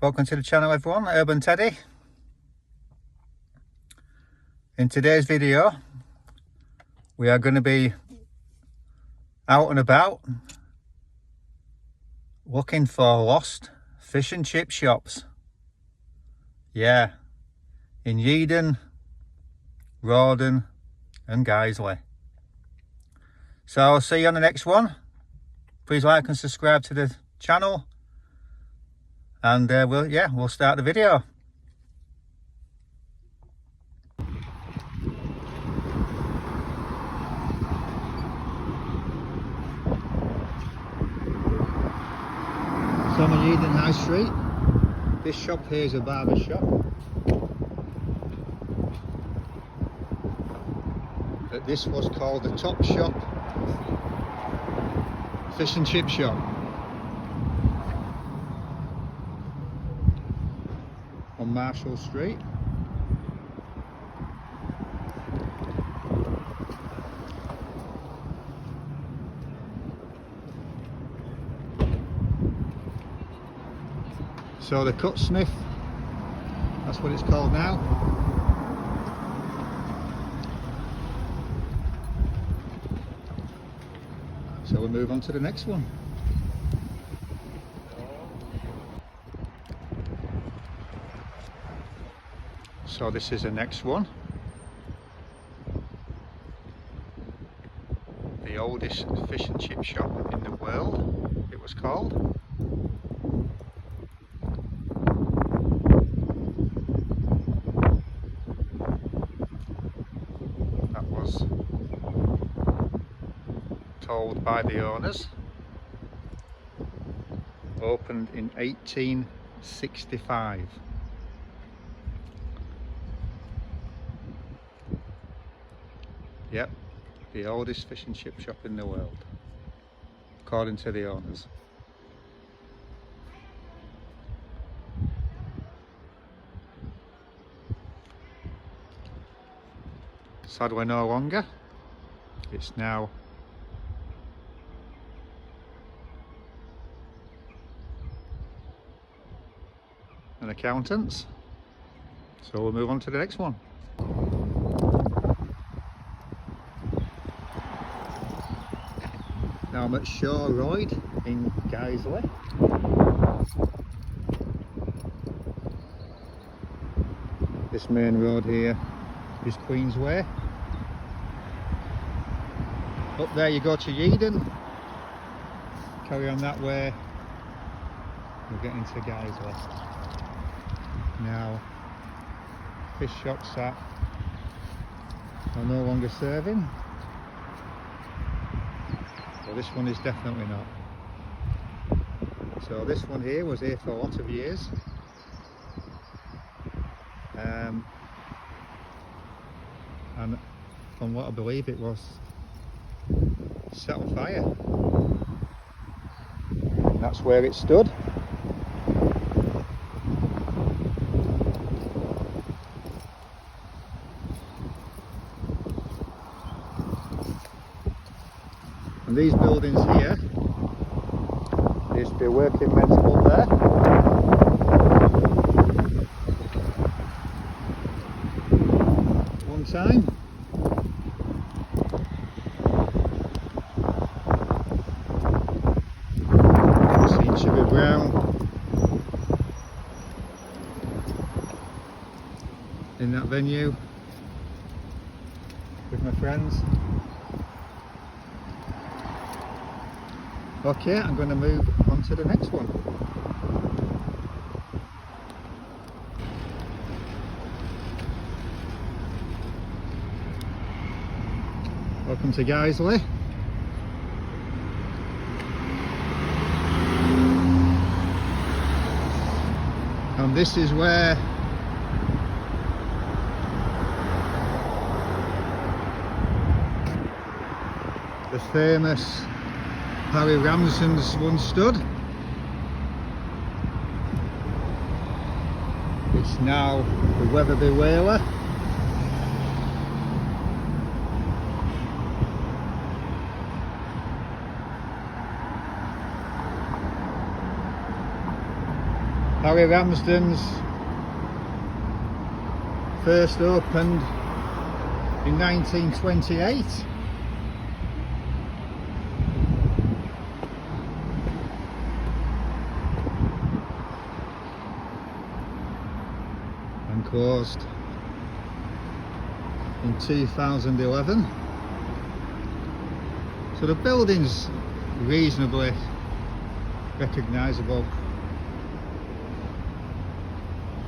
Welcome to the channel everyone, Urban Teddy. In today's video we are going to be out and about looking for lost fish and chip shops. Yeah, in Yeadon, Rawdon and Guiseley. So I'll see you on the next one. Please like and subscribe to the channel, and we'll start the video. So I'm on Yeadon High Street. This shop here is a barber shop. But this was called the Top Shop Fish and Chip Shop. On Marshall Street. So the Cut Sniff, that's what it's called now. So we'll move on to the next one. So this is the next one. The oldest fish and chip shop in the world, it was called. That was told by the owners. Opened in 1865. Yep, the oldest fish and chip shop in the world, according to the owners. Sadly no longer. It's now an accountant's. So we'll move on to the next one. Now I'm at Shaw Road in Guiseley. This main road here is Queensway. Up there you go to Yeadon. Carry on that way, we'll get into Guiseley. Now, fish shops that are no longer serving. Well, this one is definitely not. So this one here was here for a lot of years. And from what I believe it was set on fire. And that's where it stood. And these buildings here, there used to be a working men's club there. One time. I've seen Chippy in that venue with my friends. Okay, I'm going to move on to the next one. Welcome to Guiseley. And this is where the famous Harry Ramsden's once stood. It's now the Weatherby Whaler. Harry Ramsden's first opened in 1928. And closed in 2011. So the building's reasonably recognisable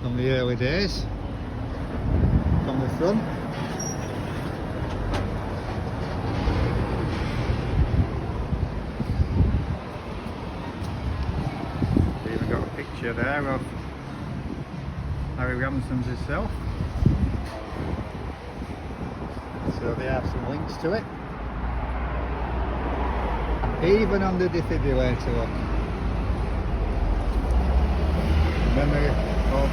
from the early days, from the front. We've even got a picture there of Harry Ramsden's himself. So they have some links to it. Even on the defibrillator, look. Memory of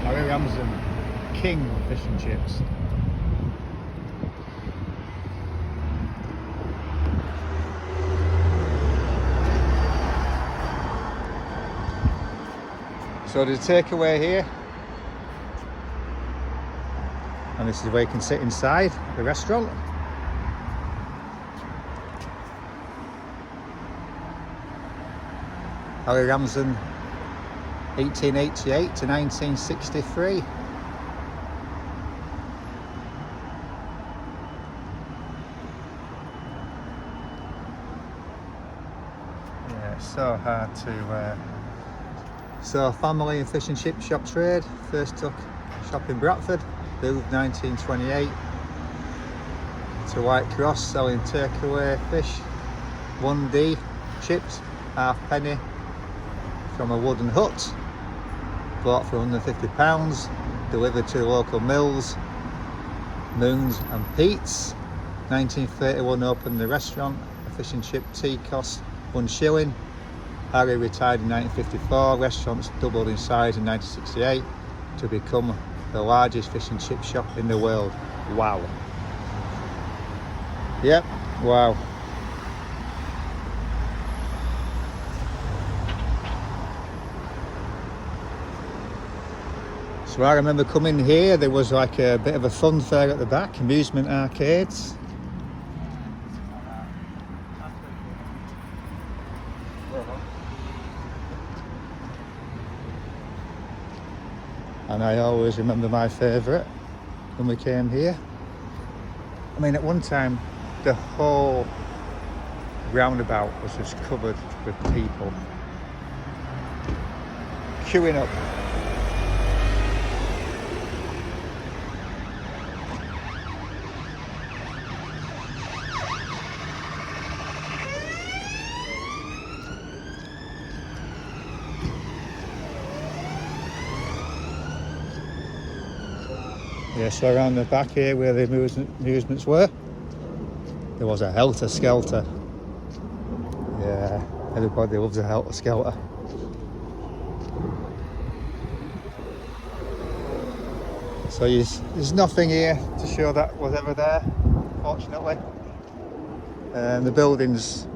Harry Ramsden, king of fish and chips. So there's a takeaway here, and this is where you can sit inside the restaurant. Harry Ramsden, 1888 to 1963. Yeah, it's so hard to. So, family and fish and chip shop trade. First took shop in Bradford, moved 1928 to White Cross, selling takeaway fish, 1D chips, half-penny from a wooden hut, bought for £150, delivered to local mills, Moons and Pete's. 1931 opened the restaurant. A fish and chip tea cost £1. Harry retired in 1954. Restaurants doubled in size in 1968 to become the largest fish and chip shop in the world. Wow. Yep, wow. So I remember coming here, there was like a bit of a fun fair at the back, amusement arcades. And I always remember my favourite when we came here. I mean, at one time, the whole roundabout was just covered with people queuing up. Yeah, so around the back here where the amusements were, there was a helter-skelter. Yeah, everybody loves a helter-skelter. So there's nothing here to show that was ever there, fortunately. The buildings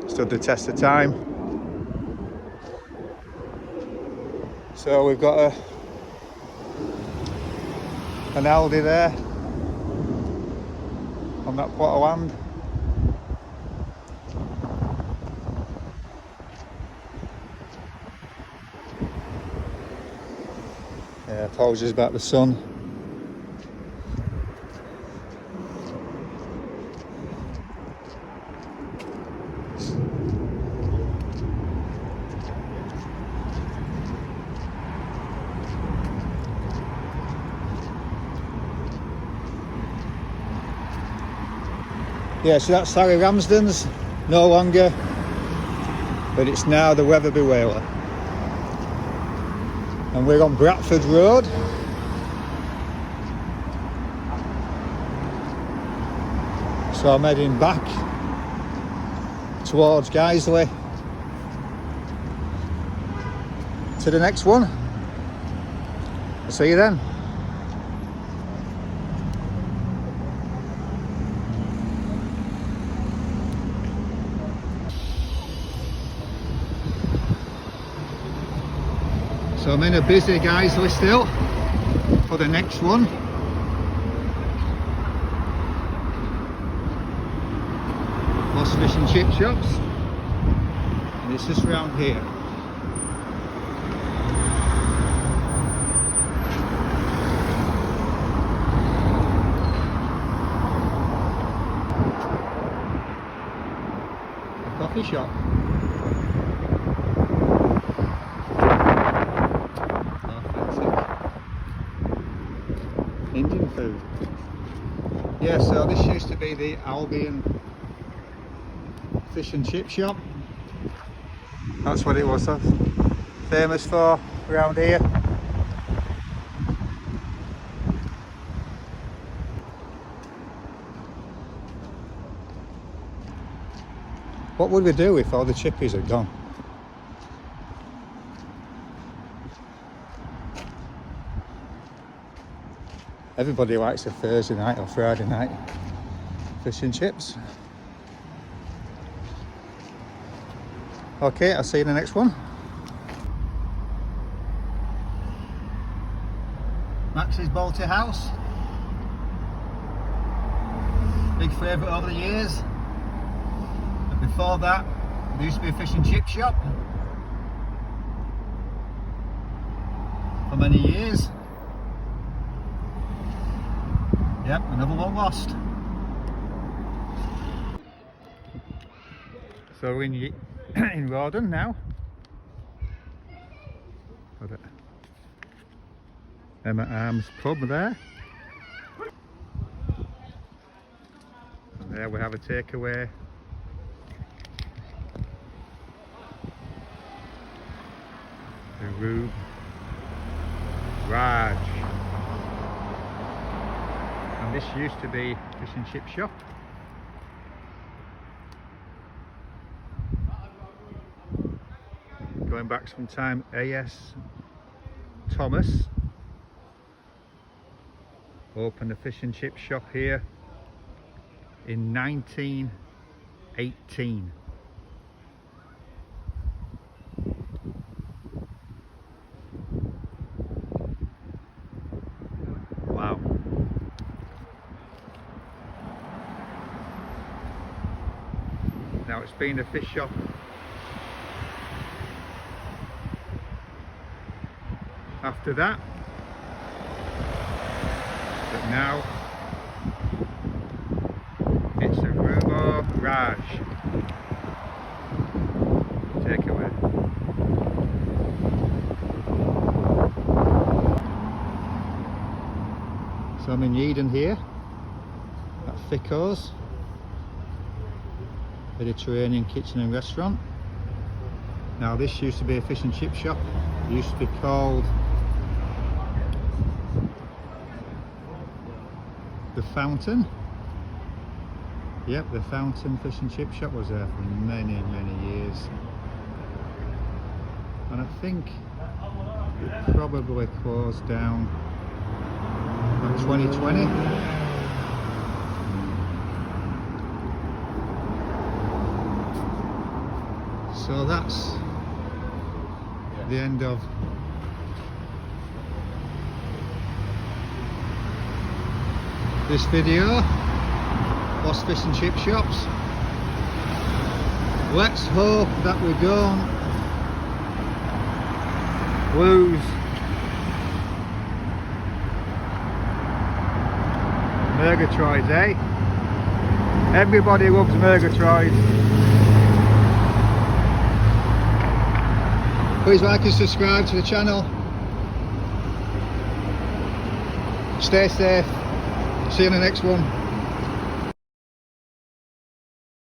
stood the test of time. So we've got an Aldi there on that plot of land. Yeah, apologies about the sun. Yeah, so that's Harry Ramsden's, no longer, but it's now the Weatherby Whaler. And we're on Bradford Road. So I'm heading back towards Guiseley to the next one. I'll see you then. So I'm in a busy Guiseley still for the next one. Lost Fish and Chip Shops, and it's just around here. A coffee shop. Indian food. Yeah, so this used to be the Albion Fish and Chip Shop. That's what it was famous for around here. What would we do if all the chippies had gone? Everybody likes a Thursday night or Friday night fish and chips. Okay, I'll see you in the next one. Max's Balti House. Big favourite over the years. But before that, there used to be a fish and chip shop for many years. Yep, another one lost. So we're in Rawdon now. Got it. Emma Arms pub there. And there we have a takeaway. The Rube Raj. And this used to be a fish and chip shop. Going back some time, A.S. Thomas opened a fish and chip shop here in 1918. Wow. Now it's been a fish shop after that, but now it's a Rubo Raj takeaway. So I'm in Yeadon here at Fico's Mediterranean Kitchen and Restaurant. Now this used to be a fish and chip shop. It used to be called The Fountain. Yep, the Fountain Fish and Chip Shop was there for many years. And I think it probably closed down in 2020. So that's the end of this video. Lost Fish and Chip Shops. Let's hope that we don't lose Murgatroyds, eh? Everybody loves Murgatroyds. Please like and subscribe to the channel. Stay safe. See you in the next one.